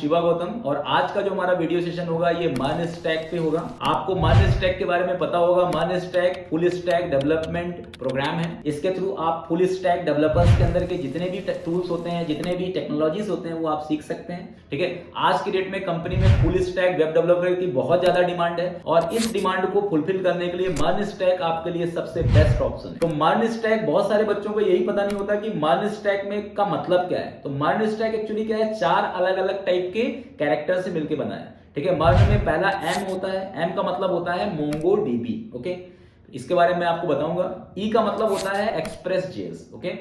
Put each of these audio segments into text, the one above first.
शिवा गौतम और आज का जो हमारा वीडियो सेशन होगा ये मान स्टैक पे होगा। आपको मान स्टैक के बारे में पता होगा। MEAN stack full stack development program है। इसके थ्रू आप फुल स्टैक डेवलपर्स के अंदर के जितने भी टूल्स होते हैं, जितने भी टेक्नोलॉजीज होते हैं वो आप सीख सकते हैं। ठीक है, आज की डेट में कंपनी में फुल स्टैक वेब डेवलपर की बहुत ज्यादा डिमांड है और इस डिमांड को फुलफिल करने के लिए मान स्टैक आपके लिए सबसे बेस्ट ऑप्शन है। तो मान स्टैक, बहुत सारे बच्चों को यही पता नहीं होता कि मान स्टैक में का मतलब क्या है। तो मान स्टैक एक्चुअली क्या है, 4 अलग अलग टाइप के कैरेक्टर से मिलकर बना है। ठीक है, मान में पहला एम होता है। एम का मतलब होता है मोंगोडीबी। ओके, इसके बारे में आपको बताऊंगा। ई का मतलब होता है एक्सप्रेस जेएस। ओके,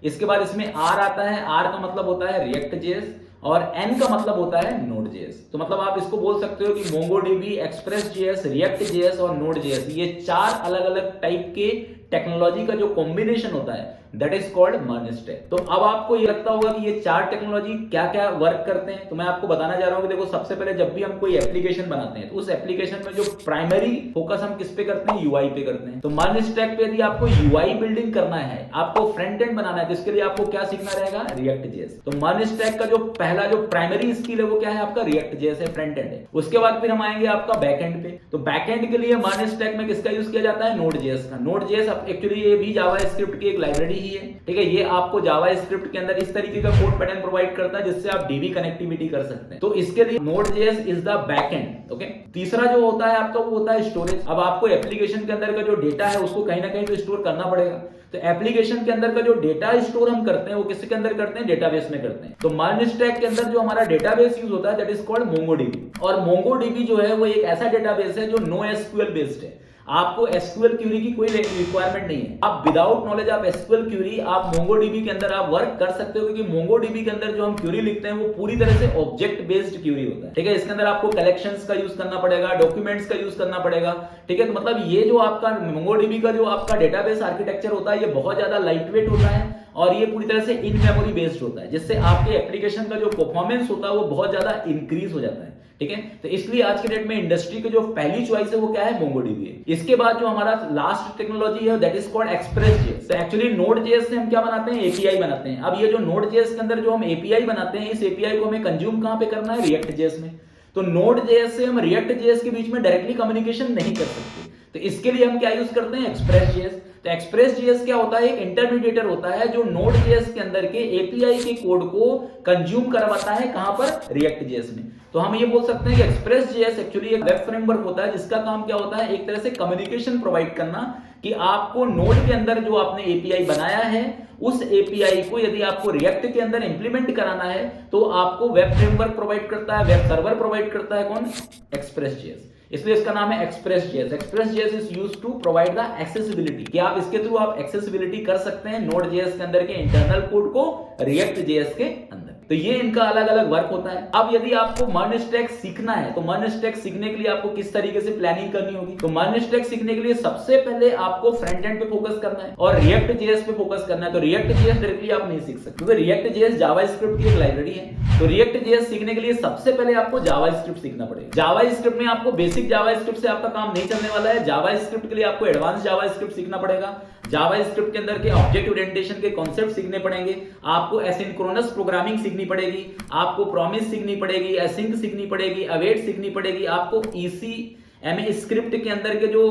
इसके बाद इसमें आर आता है। आर का मतलब होता है रिएक्ट जेएस और एन का मतलब होता है नोड जेएस। तो मतलब आप इसको बोल सकते हो कि MongoDB, express JS, react JS और नोड जेएस, ये 4 अलग अलग टाइप के टेक्नोलॉजी का जो कॉम्बिनेशन होता है दैट इज कॉल्ड मान स्टैक। तो अब आपको ये लगता होगा कि ये 4 टेक्नोलॉजी क्या क्या वर्क करते हैं। तो मैं आपको बताना चाह रहा हूं कि देखो, सबसे पहले जब भी हम कोई एप्लीकेशन बनाते हैं तो उस एप्लीकेशन में जो प्राइमरी फोकस हम किस पे करते हैं, यूआई पे करते हैं। तो मान स्टैक पे यदि आपको यूआई बिल्डिंग करना है, आपको फ्रंट एंड बनाना है, तो इसके लिए आपको क्या सीखना रहेगा, रिएक्ट जेएस। तो मान स्टैक का जो पहला जो प्राइमरी स्किल है वो क्या है, आपका रिएक्ट जेएस है, फ्रंट एंड है। उसके बाद फिर हम आएंगे आपका बैक एंड पे। तो बैक एंड के लिए मान स्टैक में किसका यूज किया जाता है, नोड जेएस का। नोड जेएस एक्चुअली ये भी जावा स्क्रिप्ट की एक लाइब्रेरी ही है। ठीक है, ये आपको जावा स्क्रिप्ट के अंदर इस तरीके का कोड पैटर्न प्रोवाइड करता है जिससे आप डीबी कनेक्टिविटी कर सकते हैं। तो इसके लिए Node.js is the backend. Okay, तीसरा जो होता है आपका वो होता है स्टोरेज। अब आपको एप्लीकेशन के अंदर का जो डेटा है उसको कहीं ना कहीं तो स्टोर करना पड़ेगा। तो एप्लीकेशन के अंदर का जो डेटा स्टोर हम करते हैं वो किसके अंदर करते हैं, डेटाबेस में करते हैं। तो मान स्टैक के अंदर जो हमारा डेटाबेस यूज होता है दैट इज कॉल्ड मोंगोडीबी। और मोंगोडीबी जो है वो एक ऐसा डेटाबेस है जो नो एसक्यूएल बेस्ड है। आपको एसक्यूएल क्यूरी की कोई रिक्वायरमेंट नहीं है। आप विदाउट नॉलेज आप एसक्यूएल क्यूरी आप मोंगोडीबी के अंदर आप वर्क कर सकते हो, क्योंकि मोंगोडीबी के अंदर जो हम क्यूरी लिखते हैं वो पूरी तरह से ऑब्जेक्ट बेस्ड क्यूरी होता है। ठीक है, इसके अंदर आपको कलेक्शंस का यूज करना पड़ेगा, डॉक्यूमेंट्स का यूज करना पड़ेगा। ठीक है, तो मतलब ये जो आपका मोंगोडीबी का जो आपका डेटाबेस आर्किटेक्चर होता है ये बहुत ज्यादा लाइट वेट होता है और ये पूरी तरह से इन मेमोरी बेस्ड होता है, जिससे आपके एप्लीकेशन का जो परफॉर्मेंस होता है वो बहुत ज्यादा इंक्रीज हो जाता है। ठीक है, तो इसलिए आज के डेट में इंडस्ट्री की जो पहली चॉइस है वो क्या है, मोंगोडीबी है। इसके बाद जो हमारा लास्ट टेक्नोलॉजी है that is called express JS. तो एक्चुअली नोड जेएस से हम क्या बनाते हैं, एपीआई बनाते हैं। अब ये जो नोड जेएस के अंदर जो हम एपीआई बनाते हैं, इस एपीआई को हमें कंज्यूम कहां पे करना है, रिएक्ट जेएस में। तो नोड जेएस से हम रिएक्ट जेएस के बीच में डायरेक्टली कम्युनिकेशन नहीं कर सकते। तो इसके लिए हम क्या यूज करते हैं, एक्सप्रेस जेएस। तो एक्सप्रेस जेएस क्या होता है, एक इंटरमीडिएटर होता है जो नोड जेएस के अंदर के एपीआई के कोड को कंज्यूम करवाता है, कहां पर, रिएक्ट जेएस में। तो हम ये बोल सकते हैं कि एक्सप्रेस जेएस एक्चुअली एक वेब फ्रेमवर्क होता है जिसका काम क्या होता है, एक तरह से कम्युनिकेशन प्रोवाइड करना, कि आपको नोड के अंदर जो आपने एपीआई बनाया है उस एपीआई को यदि आपको रिएक्ट के अंदर इंप्लीमेंट कराना है तो आपको वेब फ्रेमवर्क प्रोवाइड करता है, वेब सर्वर प्रोवाइड करता है, कौन, एक्सप्रेस जेएस। इसलिए इसका नाम है Express JS. Express JS is used to provide the accessibility, कि आप इसके थ्रू आप एक्सेसिबिलिटी कर सकते हैं नोड जेएस के अंदर के इंटरनल कोड को रिएक्ट जेएस के अंदर। तो ये इनका अलग अलग वर्क होता है। अब यदि आपको मान स्टैक सीखना है तो मान स्टैक सीखने के लिए आपको किस तरीके से प्लानिंग करनी होगी। तो मान स्टैक सीखने के लिए सबसे पहले आपको फ्रंट एंड पे फोकस करना है और रिएक्ट जेएस पे फोकस करना है। तो रिएक्ट जेएस डायरेक्टली आप नहीं सीख सकते क्योंकि रिएक्ट जेएस जावा स्क्रिप्ट की एक लाइब्रेरी है। तो रिएक्ट जेएस सीखने के लिए सबसे पहले आपको जावा स्क्रिप्ट सीखना पड़ेगा। जावा स्क्रिप्ट में आपको बेसिक जावा स्क्रिप्ट से आपका काम नहीं चलने वाला है। जावा स्क्रिप्ट के लिए आपको एडवांस जावा स्क्रिप्ट सीखना पड़ेगा। जावा स्क्रिप्ट के अंदर के ऑब्जेक्ट ओरिएंटेशन के कॉन्सेप्ट सीखने पड़ेंगे, आपको एसिंक्रोनस प्रोग्रामिंग सीखनी पड़ेगी, आपको प्रॉमिस सीखनी पड़ेगी, एसिंक सीखनी पड़ेगी, अवेट सीखनी पड़ेगी, आपको ईसीएम स्क्रिप्ट के अंदर के जो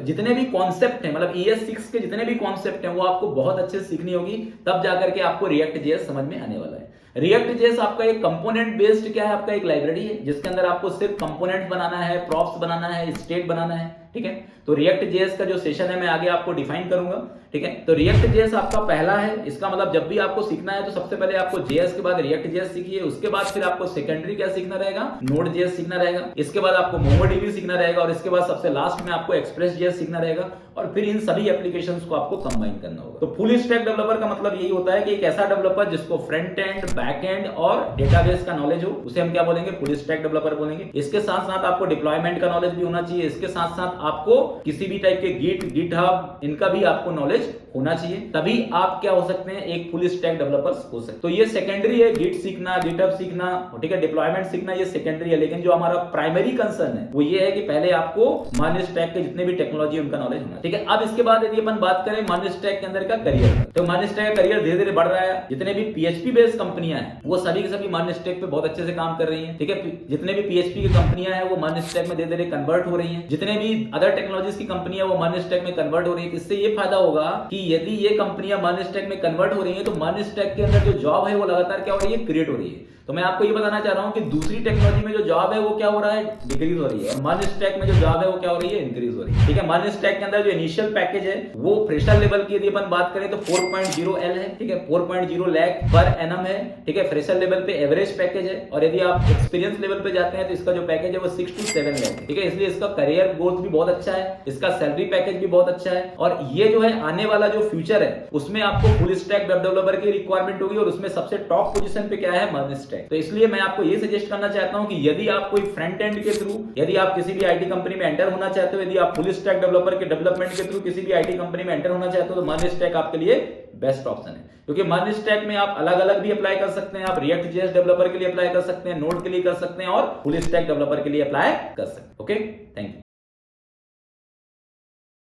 जितने भी कॉन्सेप्ट हैं, मतलब ES6 के जितने भी कॉन्सेप्ट हैं वो आपको बहुत अच्छे से सीखनी होगी, तब जाकर के आपको रिएक्ट जेएस समझ में आने वाला है। रिएक्ट जेएस आपका एक कंपोनेंट बेस्ड क्या है, आपका एक लाइब्रेरी है जिसके अंदर आपको सिर्फ कंपोनेंट बनाना है, प्रॉप्स बनाना है, स्टेट बनाना है। ठीक है, तो रिएक्ट जेएस का जो सेशन है मैं आगे आपको डिफाइन करूंगा। ठीक है, तो रिएक्ट जेएस आपका पहला है। इसका मतलब जब भी आपको सीखना है तो सबसे पहले आपको जेएस के बाद रिएक्ट जेएस सीखिए, उसके बाद फिर आपको सेकेंडरी क्या सीखना रहेगा, नोड जेएस सीखना रहेगा, इसके बाद आपको मोंगोडीबी सीखना रहेगा और इसके बाद सबसे लास्ट में आपको एक्सप्रेस जेएस सीखना रहेगा और फिर इन सभी एप्लीकेशंस को आपको कंबाइन करना होगा। तो फुल स्टैक डेवलपर का मतलब यही होता है कि एक ऐसा डेवलपर जिसको फ्रंट एंड, बैक एंड और डेटाबेस का नॉलेज हो, उसे हम क्या बोलेंगे, फुल स्टैक डेवलपर बोलेंगे। इसके साथ साथ आपको डिप्लॉयमेंट का नॉलेज भी होना चाहिए। इसके साथ साथ आपको किसी भी टाइप के गिट, गिटहब, इनका भी आपको नॉलेज होना चाहिए, तभी आप क्या हो सकते हैं, एक फुल स्टैक डेवलपर्स हो सकते। तो ये सेकेंडरी है, गिट सीखना, गिटहब सीखना, ठीक है, डिप्लॉयमेंट सीखना, ये सेकेंडरी है। लेकिन जो हमारा प्राइमरी कंसर्न है वो ये है कि पहले आपको माइनस स्टैक के जितने भी टेक्नोलॉजी उनका नॉलेज होना, ठीक है। अब इसके बाद यदि अपन बात करें माइनस स्टैक के अंदर का करियर, तो माइनस स्टैक का करियर धीरे धीरे बढ़ रहा है। जितने भी पीएचपी बेस्ड कंपनियां हैं वो सभी की सभी माइनस स्टैक पे बहुत अच्छे से काम कर रही हैं, ठीक है। जितने भी पीएचपी की कंपनियां हैं वो माइनस स्टैक में धीरे धीरे कन्वर्ट हो रही हैं। जितने भी अदर टेक्नोलॉजीज की कंपनियां वो माइनस स्टैक में कन्वर्ट हो रही है। इससे ये फायदा होगा कि यदि ये कंपनियां माइनस स्टैक में कन्वर्ट हो रही है तो माइनस स्टैक के अंदर जो जॉब है वो लगातार क्या हो रही है, क्रिएट हो रही है। तो मैं आपको ये बताना चाह रहा हूं कि दूसरी टेक्नोलॉजी में जो जॉब है वो क्या हो रहा है, डिक्रीज हो रही है, और माइनस स्टैक में जो जॉब है वो क्या हो रही है, इंक्रीज हो रही है, ठीक है। माइनस स्टैक के अंदर जो इनिशियल पैकेज है वो फ्रेशर लेवल की यदि अपन बात करें तो 4.0 L है, ठीक है, 4.0 लाख पर एनम है, ठीक है। फ्रेशर लेवल पे एवरेज पैकेज है, और यदि आप एक्सपीरियंस लेवल पे जाते हैं तो इसका जो पैकेज है वो 6 to 7 लाख है, ठीक है। इसलिए इसका करियर ग्रोथ भी बहुत अच्छा है, इसका सैलरी पैकेज भी बहुत अच्छा है, और ये जो है आने वाला जो फ्यूचर है उसमें आपको फुल स्टैक वेब डेवलपर की रिक्वायरमेंट होगी, और उसमें सबसे टॉप पोजीशन पे क्या है, माइनस स्टैक। तो इसलिए मैं आपको ये सजेस्ट करना चाहता हूं कि यदि आप कोई फ्रंट एंड के थ्रू, यदि आप किसी भी आईटी कंपनी में एंटर होना चाहते हो, यदि आप फुल स्टैक डेवलपर के डेवलपमेंट के थ्रू किसी भी आईटी कंपनी में एंटर होना चाहते हो, तो माइनस स्टैक आपके लिए बेस्ट ऑप्शन है। क्योंकि माइनस स्टैक में आप अलग अलग भी अप्लाई कर सकते हैं, आप रिएक्ट जेएस डेवलपर के लिए अप्लाई कर सकते हैं, नोड के लिए कर सकते हैं, और फुल स्टैक डेवलपर के लिए अप्लाई कर सकते हैं। Okay, thank you.